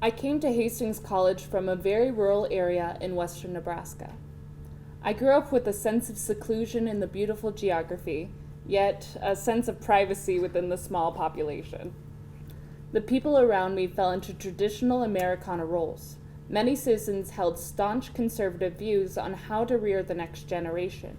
I came to Hastings College from a very rural area in western Nebraska. I grew up with a sense of seclusion in the beautiful geography, yet a sense of privacy within the small population. The people around me fell into traditional Americana roles. Many citizens held staunch conservative views on how to rear the next generation.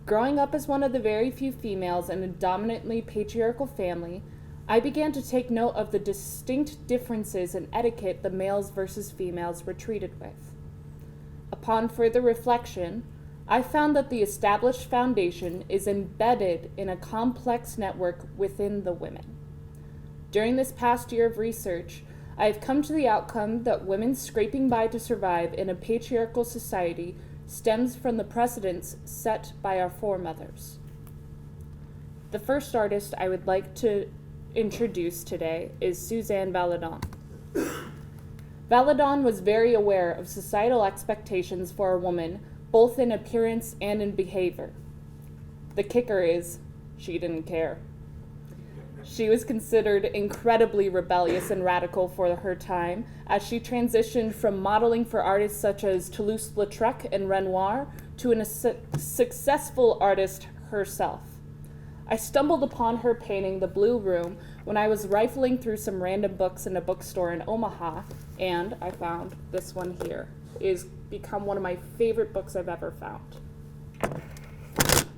Growing up as one of the very few females in a dominantly patriarchal family, I began to take note of the distinct differences in etiquette the males versus females were treated with. Upon further reflection, I found that the established foundation is embedded in a complex network within the women. During this past year of research, I have come to the outcome that women scraping by to survive in a patriarchal society stems from the precedents set by our foremothers. The first artist I would like to introduce today is Suzanne Valadon. Valadon was very aware of societal expectations for a woman, both in appearance and in behavior. The kicker is, she didn't care. She was considered incredibly rebellious and radical for her time, as she transitioned from modeling for artists such as Toulouse-Lautrec and Renoir to a successful artist herself. I stumbled upon her painting The Blue Room when I was rifling through some random books in a bookstore in Omaha, and I found this one here. It has become one of my favorite books I've ever found.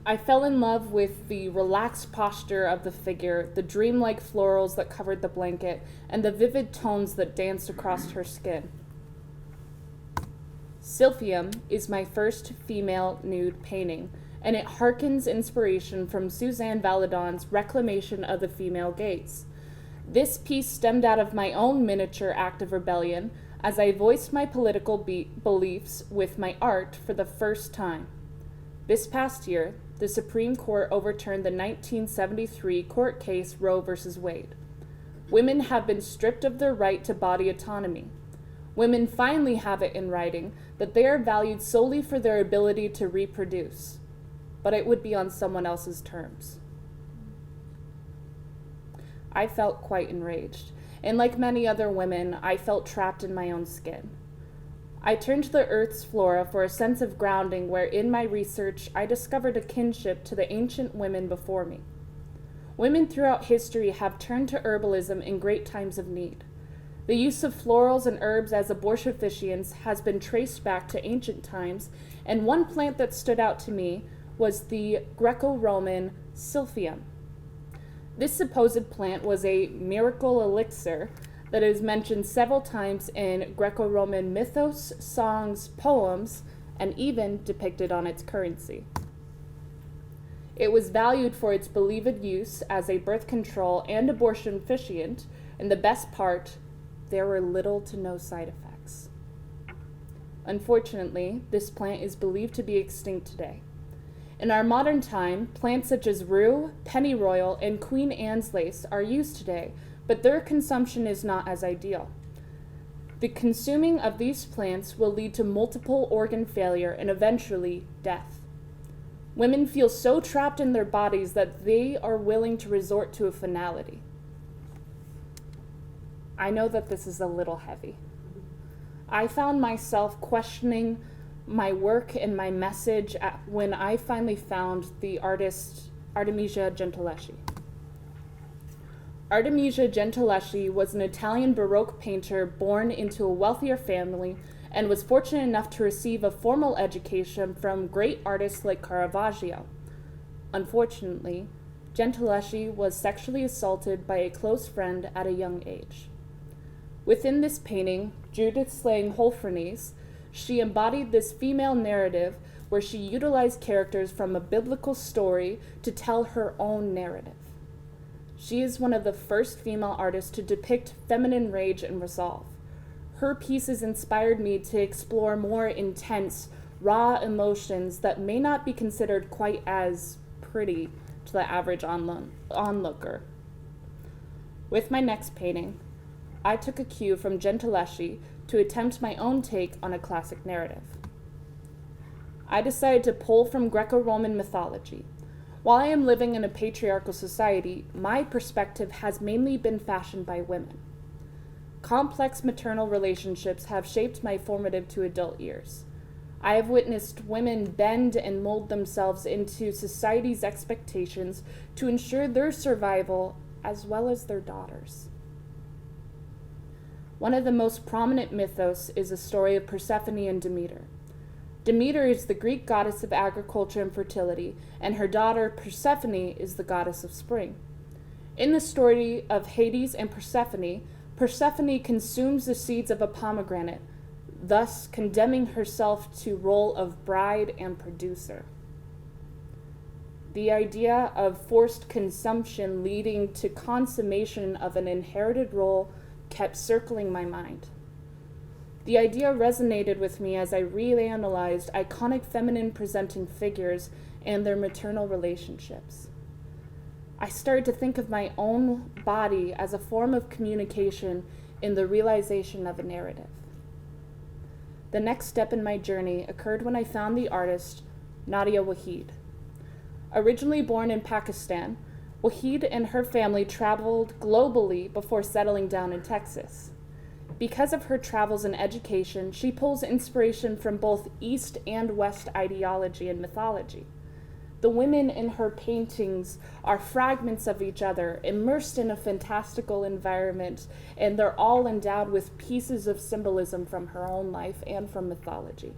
I fell in love with the relaxed posture of the figure, the dreamlike florals that covered the blanket, and the vivid tones that danced across her skin. Sylphium is my first female nude painting, and it harkens inspiration from Suzanne Valadon's reclamation of the female gaze. This piece stemmed out of my own miniature act of rebellion as I voiced my political beliefs with my art for the first time. This past year, the Supreme Court overturned the 1973 court case Roe v. Wade. Women have been stripped of their right to body autonomy. Women finally have it in writing that they are valued solely for their ability to reproduce, but it would be on someone else's terms. I felt quite enraged, and like many other women, I felt trapped in my own skin. I turned to the Earth's flora for a sense of grounding where in my research I discovered a kinship to the ancient women before me. Women throughout history have turned to herbalism in great times of need. The use of florals and herbs as abortifacients has been traced back to ancient times, and one plant that stood out to me was the Greco-Roman Sylphium. This supposed plant was a miracle elixir that is mentioned several times in Greco-Roman mythos, songs, poems, and even depicted on its currency. It was valued for its believed use as a birth control and abortion officiant, and the best part, there were little to no side effects. Unfortunately, this plant is believed to be extinct today. In our modern time, plants such as rue, pennyroyal, and Queen Anne's lace are used today, but their consumption is not as ideal. The consuming of these plants will lead to multiple organ failure and eventually death. Women feel so trapped in their bodies that they are willing to resort to a finality. I know that this is a little heavy. I found myself questioning my work and my message when I finally found the artist Artemisia Gentileschi. Artemisia Gentileschi was an Italian Baroque painter born into a wealthier family and was fortunate enough to receive a formal education from great artists like Caravaggio. Unfortunately, Gentileschi was sexually assaulted by a close friend at a young age. Within this painting, Judith slaying Holofernes, she embodied this female narrative where she utilized characters from a biblical story to tell her own narrative. She is one of the first female artists to depict feminine rage and resolve. Her pieces inspired me to explore more intense, raw emotions that may not be considered quite as pretty to the average onlooker. With my next painting, I took a cue from Gentileschi to attempt my own take on a classic narrative. I decided to pull from Greco-Roman mythology. While I am living in a patriarchal society, my perspective has mainly been fashioned by women. complex maternal relationships have shaped my formative to adult years. I have witnessed women bend and mold themselves into society's expectations to ensure their survival as well as their daughters. One of the most prominent mythos is the story of Persephone and Demeter. Demeter is the Greek goddess of agriculture and fertility, and her daughter Persephone is the goddess of spring. In the story of Hades and Persephone, Persephone consumes the seeds of a pomegranate, thus condemning herself to role of bride and producer. The idea of forced consumption leading to consummation of an inherited role kept circling my mind. The idea resonated with me as I reanalyzed iconic feminine presenting figures and their maternal relationships. I started to think of my own body as a form of communication in the realization of a narrative. The next step in my journey occurred when I found the artist Nadia Waheed. Originally born in Pakistan, Waheed and her family traveled globally before settling down in Texas. Because of her travels and education, she pulls inspiration from both East and West ideology and mythology. The women in her paintings are fragments of each other, immersed in a fantastical environment, and they're all endowed with pieces of symbolism from her own life and from mythology.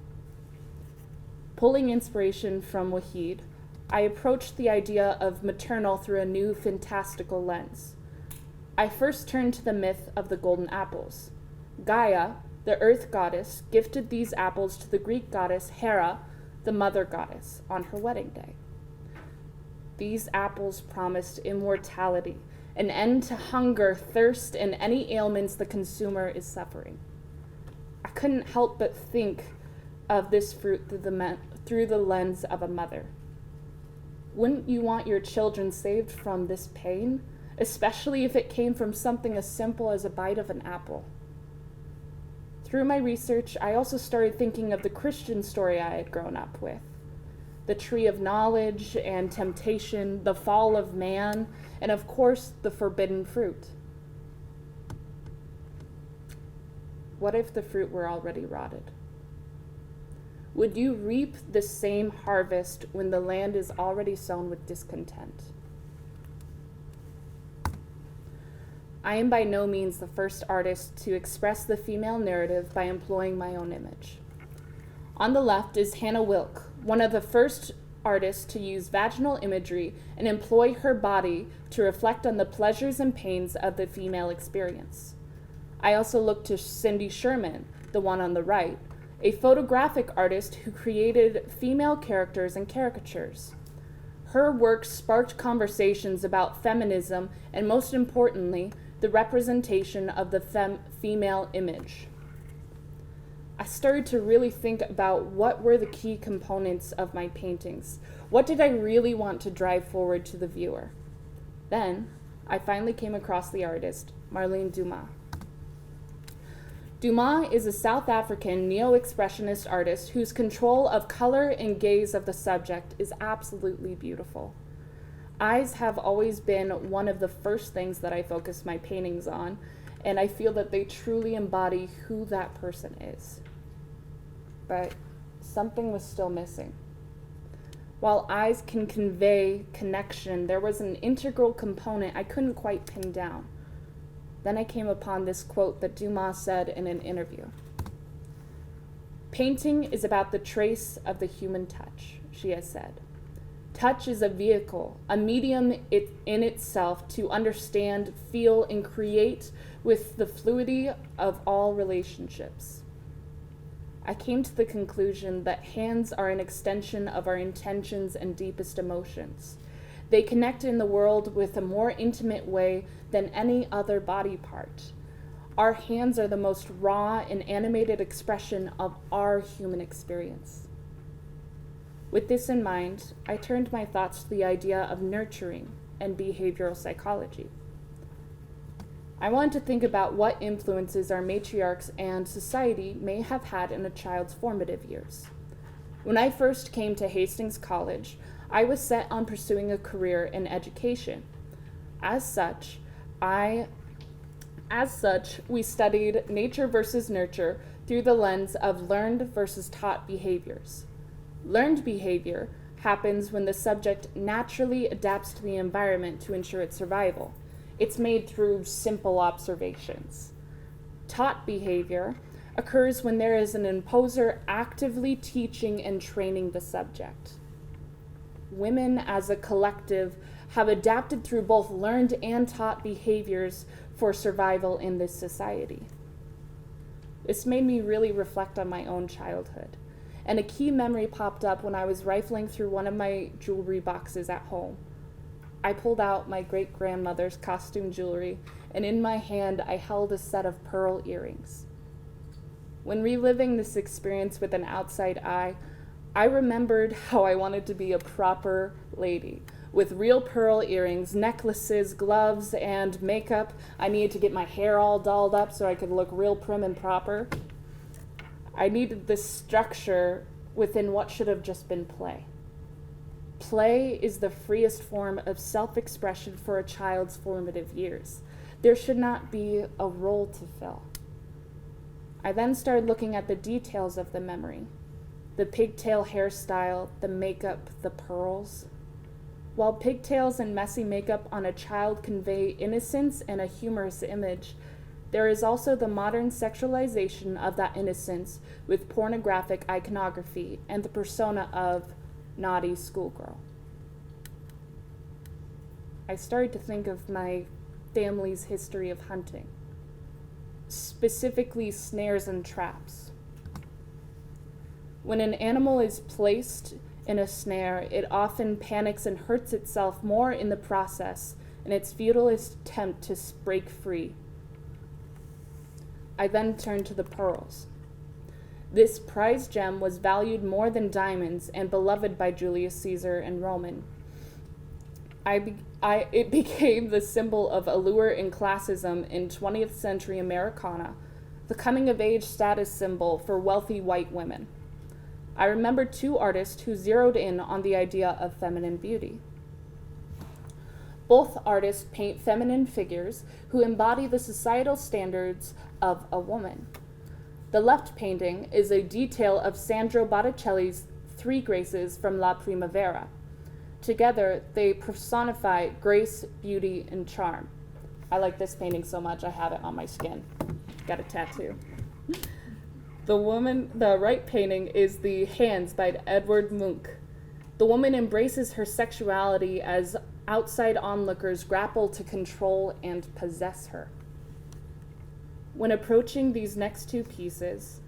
Pulling inspiration from Waheed, I approached the idea of maternal through a new fantastical lens. I first turned to the myth of the golden apples. Gaia, the earth goddess, gifted these apples to the Greek goddess Hera, the mother goddess, on her wedding day. These apples promised immortality, an end to hunger, thirst, and any ailments the consumer is suffering. I couldn't help but think of this fruit through the lens of a mother. Wouldn't you want your children saved from this pain, especially if it came from something as simple as a bite of an apple? Through my research, I also started thinking of the Christian story I had grown up with. The tree of knowledge and temptation, the fall of man, and of course, the forbidden fruit. What if the fruit were already rotted? Would you reap the same harvest when the land is already sown with discontent? I am by no means the first artist to express the female narrative by employing my own image. On the left is Hannah Wilke, one of the first artists to use vaginal imagery and employ her body to reflect on the pleasures and pains of the female experience. I also look to Cindy Sherman, the one on the right, a photographic artist who created female characters and caricatures. Her work sparked conversations about feminism and, most importantly, the representation of the female image. I started to really think about what were the key components of my paintings. What did I really want to drive forward to the viewer? Then, I finally came across the artist, Marlene Dumas. Dumas is a South African neo-expressionist artist whose control of color and gaze of the subject is absolutely beautiful. Eyes have always been one of the first things that I focus my paintings on, and I feel that they truly embody who that person is. But something was still missing. While eyes can convey connection, there was an integral component I couldn't quite pin down. Then I came upon this quote that Dumas said in an interview. "Painting is about the trace of the human touch," she has said. "Touch is a vehicle, a medium in itself to understand, feel, and create with the fluidity of all relationships." I came to the conclusion that hands are an extension of our intentions and deepest emotions. They connect in the world with a more intimate way than any other body part. Our hands are the most raw and animated expression of our human experience. With this in mind, I turned my thoughts to the idea of nurturing and behavioral psychology. I wanted to think about what influences our matriarchs and society may have had in a child's formative years. When I first came to Hastings College, I was set on pursuing a career in education. As such, I As such, we studied nature versus nurture through the lens of learned versus taught behaviors. Learned behavior happens when the subject naturally adapts to the environment to ensure its survival. It's made through simple observations. Taught behavior occurs when there is an imposer actively teaching and training the subject. Women as a collective have adapted through both learned and taught behaviors for survival in this society. This made me really reflect on my own childhood, and a key memory popped up when I was rifling through one of my jewelry boxes at home. I pulled out my great-grandmother's costume jewelry, and in my hand I held a set of pearl earrings. When reliving this experience with an outside eye, I remembered how I wanted to be a proper lady, with real pearl earrings, necklaces, gloves, and makeup. I needed to get my hair all dolled up so I could look real prim and proper. I needed this structure within what should have just been play. Play is the freest form of self-expression for a child's formative years. There should not be a role to fill. I then started looking at the details of the memory. The pigtail hairstyle, the makeup, the pearls. While pigtails and messy makeup on a child convey innocence and a humorous image, there is also the modern sexualization of that innocence with pornographic iconography and the persona of naughty schoolgirl. I started to think of my family's history of hunting, specifically snares and traps. When an animal is placed in a snare, it often panics and hurts itself more in the process in its futilest attempt to break free. I then turned to the pearls. This prized gem was valued more than diamonds and beloved by Julius Caesar and Roman. It became the symbol of allure and classism in 20th century Americana, the coming-of-age status symbol for wealthy white women. I remember two artists who zeroed in on the idea of feminine beauty. Both artists paint feminine figures who embody the societal standards of a woman. The left painting is a detail of Sandro Botticelli's Three Graces from La Primavera. Together, they personify grace, beauty, and charm. I like this painting so much, I have it on my skin. Got a tattoo. The right painting is The Hands by Edvard Munch. The woman embraces her sexuality as outside onlookers grapple to control and possess her. When approaching these next two pieces,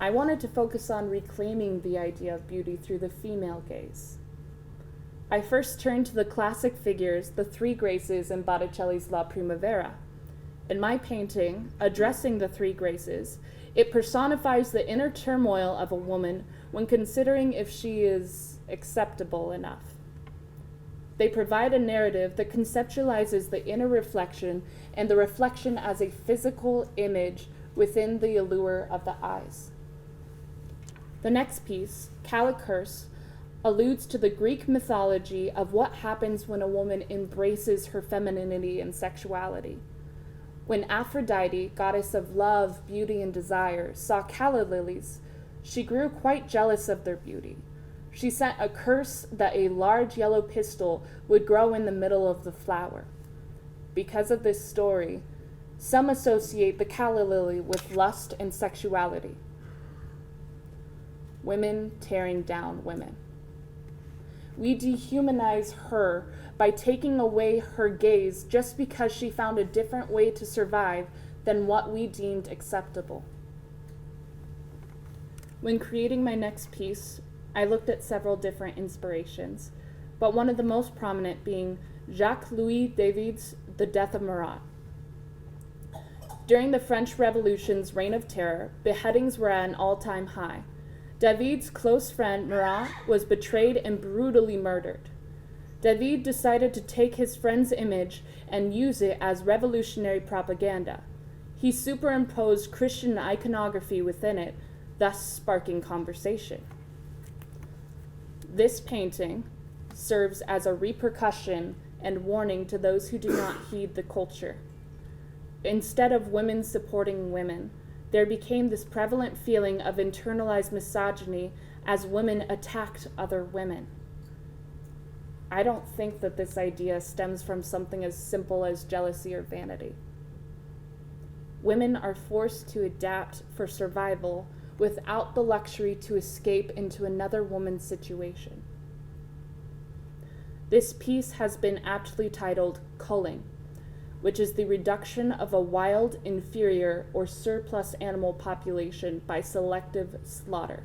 I wanted to focus on reclaiming the idea of beauty through the female gaze. I first turned to the classic figures, the Three Graces in Botticelli's La Primavera. In my painting, addressing the Three Graces, it personifies the inner turmoil of a woman when considering if she is acceptable enough. They provide a narrative that conceptualizes the inner reflection and the reflection as a physical image within the allure of the eyes. The next piece, Calicurse, alludes to the Greek mythology of what happens when a woman embraces her femininity and sexuality. When Aphrodite, goddess of love, beauty, and desire, saw calla lilies, she grew quite jealous of their beauty. She sent a curse that a large yellow pistil would grow in the middle of the flower. Because of this story, some associate the calla lily with lust and sexuality. Women tearing down women. We dehumanize her by taking away her gaze just because she found a different way to survive than what we deemed acceptable. When creating my next piece, I looked at several different inspirations, but one of the most prominent being Jacques-Louis David's The Death of Marat. During the French Revolution's reign of terror, beheadings were at an all-time high. David's close friend, Marat, was betrayed and brutally murdered. David decided to take his friend's image and use it as revolutionary propaganda. He superimposed Christian iconography within it, thus sparking conversation. This painting serves as a repercussion and warning to those who do not heed the culture. instead of women supporting women, there became this prevalent feeling of internalized misogyny as women attacked other women. I don't think that this idea stems from something as simple as jealousy or vanity. Women are forced to adapt for survival without the luxury to escape into another woman's situation. This piece has been aptly titled culling, which is the reduction of a wild, inferior, or surplus animal population by selective slaughter.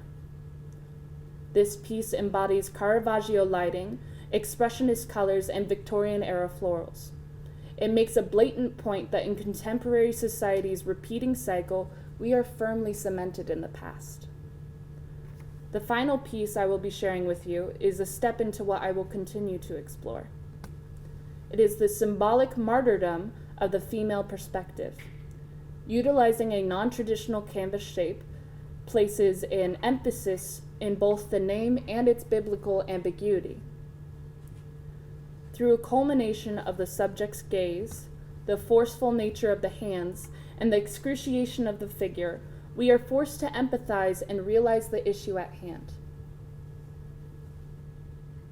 This piece embodies Caravaggio lighting, expressionist colors, and Victorian-era florals. It makes a blatant point that in contemporary society's repeating cycle, we are firmly cemented in the past. The final piece I will be sharing with you is a step into what I will continue to explore. It is the symbolic martyrdom of the female perspective. Utilizing a non-traditional canvas shape places an emphasis in both the name and its biblical ambiguity. Through a culmination of the subject's gaze, the forceful nature of the hands, and the excruciation of the figure, we are forced to empathize and realize the issue at hand.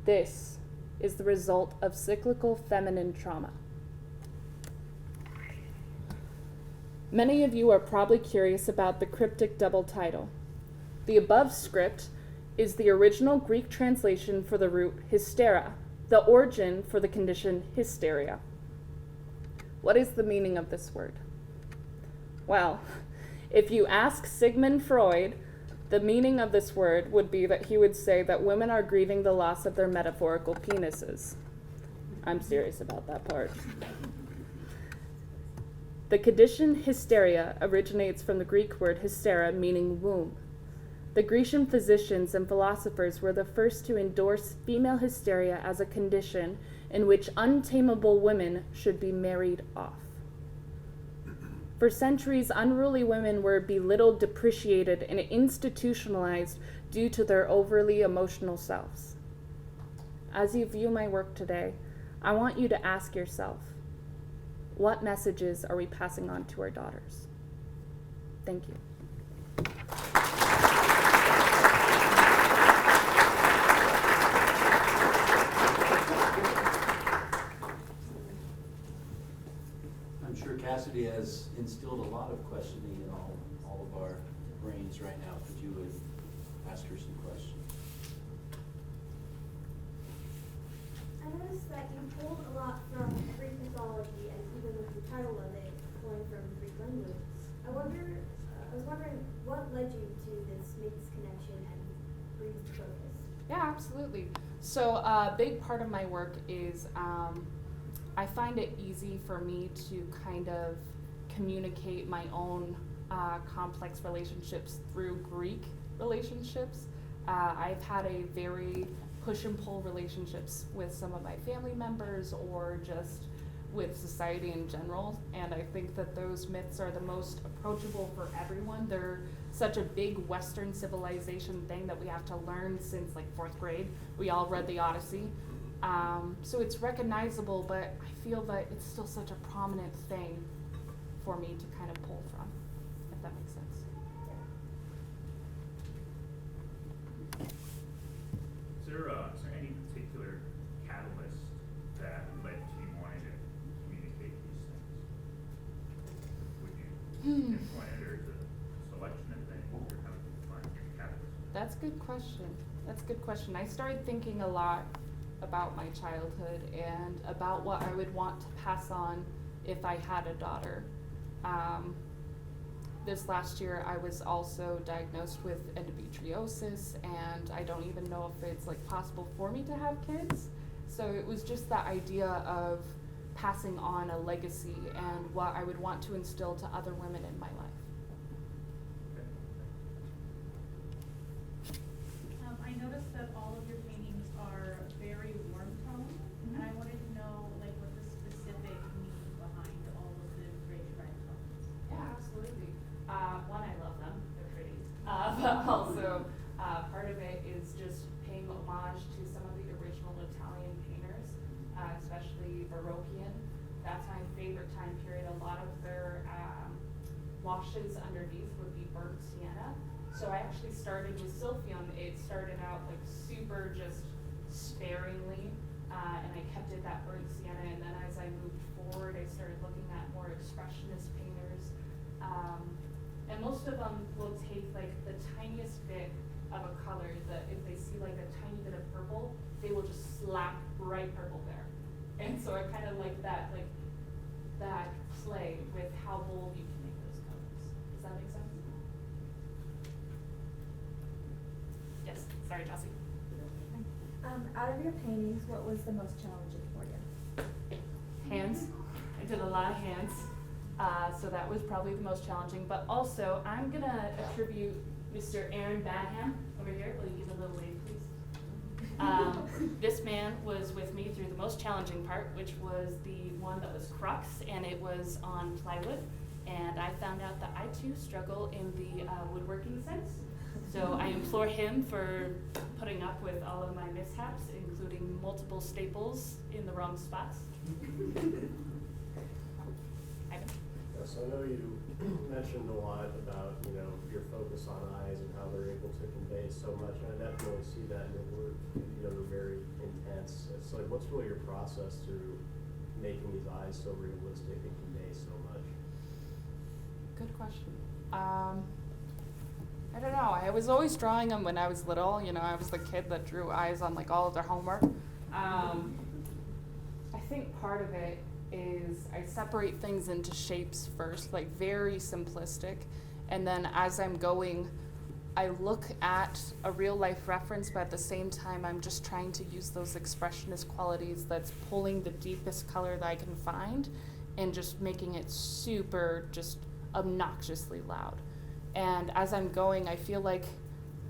This is the result of cyclical feminine trauma. Many of you are probably curious about the cryptic double title. The above script is the original Greek translation for the root hystera, the origin for the condition hysteria. What is the meaning of this word? Well, if you ask Sigmund Freud, the meaning of this word would be that he would say that women are grieving the loss of their metaphorical penises. I'm serious about that part. The condition hysteria originates from the Greek word hystera, meaning womb. The Grecian physicians and philosophers were the first to endorse female hysteria as a condition in which untamable women should be married off. For centuries, unruly women were belittled, depreciated, and institutionalized due to their overly emotional selves. As you view my work today, I want you to ask yourself, what messages are we passing on to our daughters? Thank you. I'm sure Cassidy has instilled a lot of questioning in all of our brains right now. If you would ask her some questions. I noticed that you pulled a lot from Greek mythology, and even with the title of it, pulling from Greek language. I was wondering what led you to make this connection and bring this focus. Yeah, absolutely. So a big part of my work is I find it easy for me to kind of communicate my own complex relationships through Greek relationships. I've had a very push and pull relationships with some of my family members or just with society in general, and I think that those myths are the most approachable for everyone. They're such a big Western civilization thing that we have to learn since like 4th grade. We all read the Odyssey. So it's recognizable, but I feel that it's still such a prominent thing for me to kind of pull from, if that makes sense. Is there any particular catalyst that led to you wanting to communicate these things? Would you pinpoint it, or is it a selection of things, or how would you define your catalyst? That's a good question. That's a good question. I started thinking a lot about my childhood and about what I would want to pass on if I had a daughter. This last year I was also diagnosed with endometriosis, and I don't even know if it's like possible for me to have kids. So it was just that idea of passing on a legacy and what I would want to instill to other women in my life. I noticed that all of your paintings are very warm toned, and I wanted to know like what the specific meaning behind all of the great red tones. Yeah, absolutely. One, I love them. They're pretty. But also, part of it is just paying homage to some of the original Italian painters, especially Baroccan. that's my favorite time period. A lot of their washes underneath would be burnt sienna. So I actually started with Silphium. It started out like super just sparingly, and I kept it that burnt sienna. And then as I moved forward, I started looking at more expressionist painters. And most of them will take like the tiniest bit of a color, that if they see like a tiny bit of purple, they will just slap bright purple there. And so I kind of like that play with how bold you can make those colors. Does that make sense? Yes, sorry, Jossie. Out of your paintings, what was the most challenging for you? Hands. I did a lot of hands. So that was probably the most challenging. But also, I'm going to attribute Mr. Aaron Badham over here. Will you give a little wave, please? This man was with me through the most challenging part, which was the one that was crux, and it was on plywood. And I found out that I too struggle in the woodworking sense. So I implore him for putting up with all of my mishaps, including multiple staples in the wrong spots. Ivan? Yes, I know you mentioned a lot about, your focus on eyes and how they're able to convey so much, and I definitely see that in your work. They're very intense. It's like, what's really your process through making these eyes so realistic and convey so much? Good question. I don't know. I was always drawing them when I was little. I was the kid that drew eyes on like all of their homework. I think part of it is I separate things into shapes first, like very simplistic, and then as I'm going, I look at a real life reference, but at the same time I'm just trying to use those expressionist qualities that's pulling the deepest color that I can find and just making it super just obnoxiously loud. And as I'm going, I feel like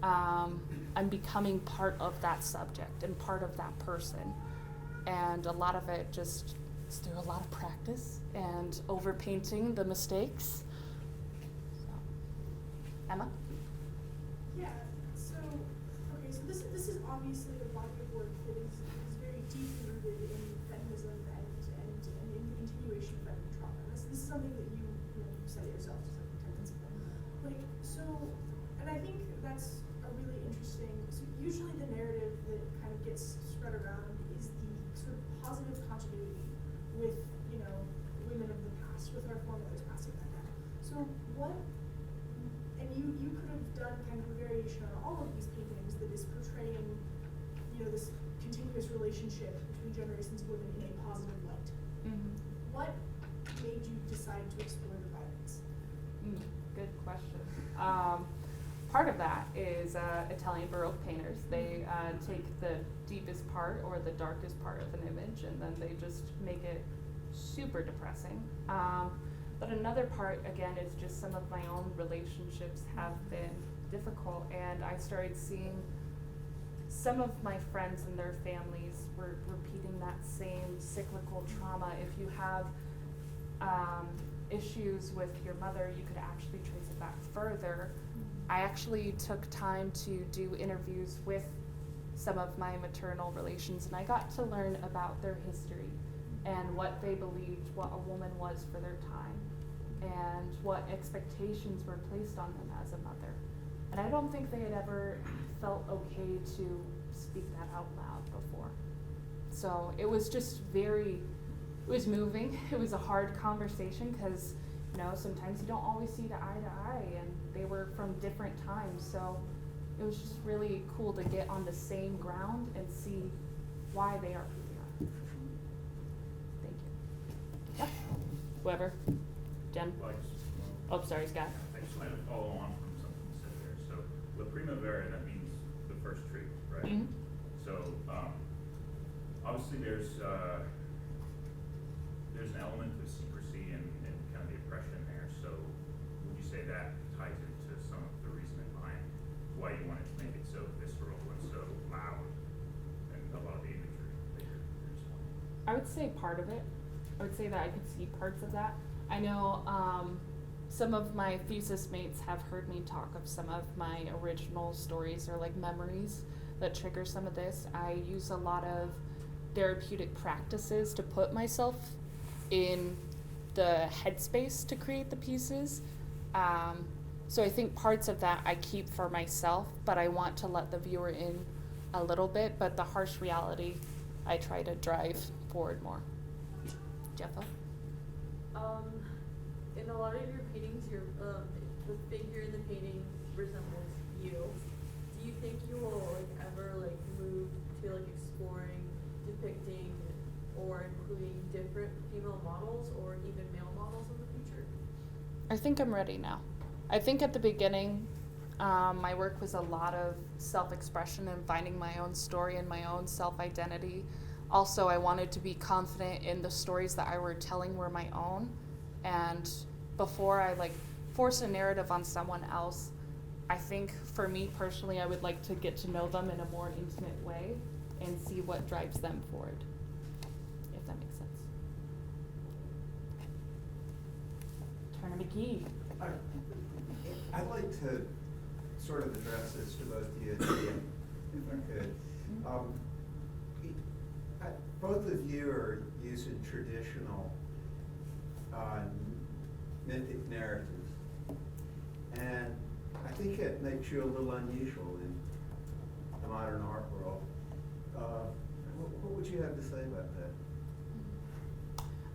I'm becoming part of that subject and part of that person. And a lot of it just is through a lot of practice and overpainting the mistakes. So, Emma? Yeah, so this is obviously a body of work that is very deeply rooted in feminism and in the continuation of feminine trauma. This is something that you said yourself just like 10 minutes ago. And I think that's a really interesting, so usually the narrative that kind of gets spread around is the sort of positive continuity with, women of the past, with our foremothers passing that down. So and you could have done kind of a variation on all of these paintings that is portraying, this continuous relationship between generations of women in a positive light. Mm-hmm. What made you decide to explore the violence? Good question. Part of that is Italian Baroque painters. They take the deepest part or the darkest part of an image and then they just make it super depressing. But another part, again, is just some of my own relationships have been difficult, and I started seeing some of my friends and their families were repeating that same cyclical trauma. If you have issues with your mother, you could actually trace it back further. I actually took time to do interviews with some of my maternal relations, and I got to learn about their history and what they believed what a woman was for their time and what expectations were placed on them as a mother. And I don't think they had ever felt okay to speak that out loud before. So it was just it was moving. It was a hard conversation because, sometimes you don't always see eye to eye, and they were from different times. So it was just really cool to get on the same ground and see why they are who they are. Thank you. Yep. Whoever. Jen? Well, Oh, sorry, Scott. I just wanted to follow on from something you said there. So, La Primavera, that means the first tree, right? Mm-hmm. So, obviously there's an element of secrecy and kind of the oppression there. So, would you say that ties into some of the reasoning behind why you wanted to make it so visceral and so loud and a lot of the imagery that you're displaying? I would say part of it. I would say that I could see parts of that. I know some of my thesis mates have heard me talk of some of my original stories or like memories that trigger some of this. I use a lot of therapeutic practices to put myself in the headspace to create the pieces. So I think parts of that I keep for myself, but I want to let the viewer in a little bit, but the harsh reality I try to drive forward more. Jeffa? In a lot of your paintings, the figure in the painting resembles you. Do you think you will ever move to exploring, depicting, or including different female models or even male models in the future? I think I'm ready now. I think at the beginning, my work was a lot of self-expression and finding my own story and my own self-identity. Also, I wanted to be confident in the stories that I were telling were my own. And before I force a narrative on someone else, I think for me personally, I would like to get to know them in a more intimate way and see what drives them forward, if that makes sense. Turner McGee. I'd like to sort of address this to both of you, if I could. Both of you are using traditional mythic narratives, and I think it makes you a little unusual in the modern art world. What would you have to say about that?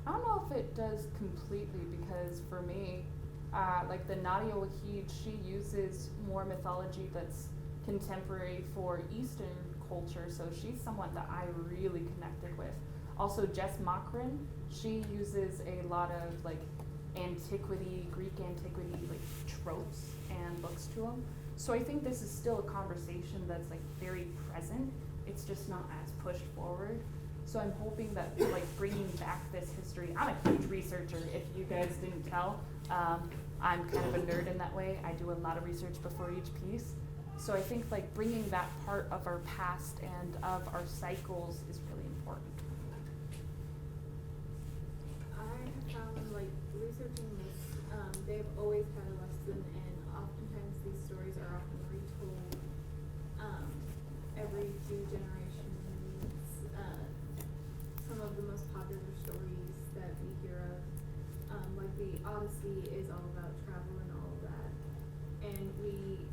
I don't know if it does completely, because for me, the Nadia Wahid, she uses more mythology that's contemporary for Eastern culture, so she's someone that I really connected with. Also, Jess Makrin, she uses a lot of antiquity, Greek antiquity, tropes and books to them. So I think this is still a conversation that's very present. It's just not as pushed forward. So I'm hoping that bringing back this history. I'm a huge researcher, if you guys didn't tell. I'm kind of a nerd in that way. I do a lot of research before each piece. So I think bringing that part of our past and of our cycles is really important. I have found researching this, they've always had a lesson, and oftentimes these stories are often retold every few generations. Some of the most popular stories that we hear of, the Odyssey, is all about travel and all of that. And we,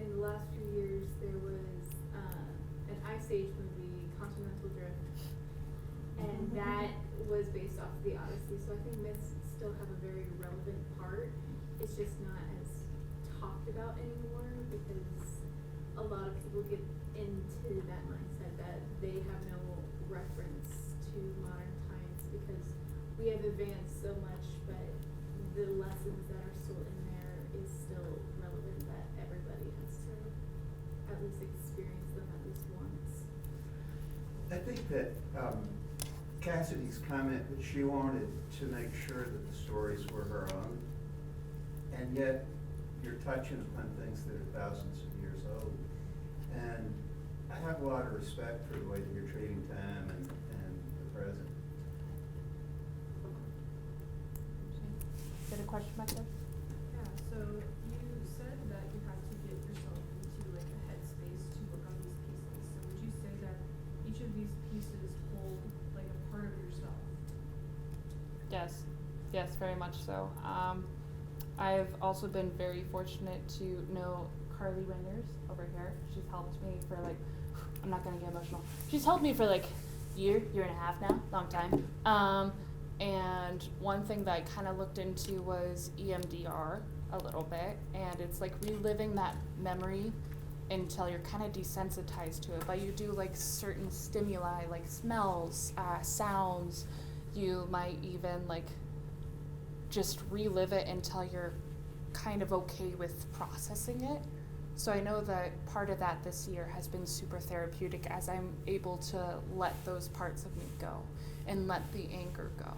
in the last few years, there was an Ice Age movie, Continental Drift, and that was based off the Odyssey. So I think myths still have a very relevant part. It's just not as talked about anymore, because a lot of people get into that mindset that they have no reference to modern times because we have advanced so much, but the lessons that are still in there is still relevant, that everybody has to at least experience them at least once. I think that Cassidy's comment that she wanted to make sure that the stories were her own, and yet you're touching upon things that are thousands of years old. And I have a lot of respect for the way that you're treating time and the present. Is there a question back there? Yeah, so you said that you had to get yourself into a headspace to work on these pieces. So would you say that each of these pieces hold a part of yourself? Yes, very much so. I've also been very fortunate to know Carly Wingers over here. She's helped me for I'm not gonna get emotional. She's helped me for year and a half now, long time. And one thing that I kind of looked into was EMDR a little bit, and it's reliving that memory until you're kind of desensitized to it. But you do certain stimuli, smells, sounds. You might even just relive it until you're kind of okay with processing it. So I know that part of that this year has been super therapeutic as I'm able to let those parts of me go and let the anger go.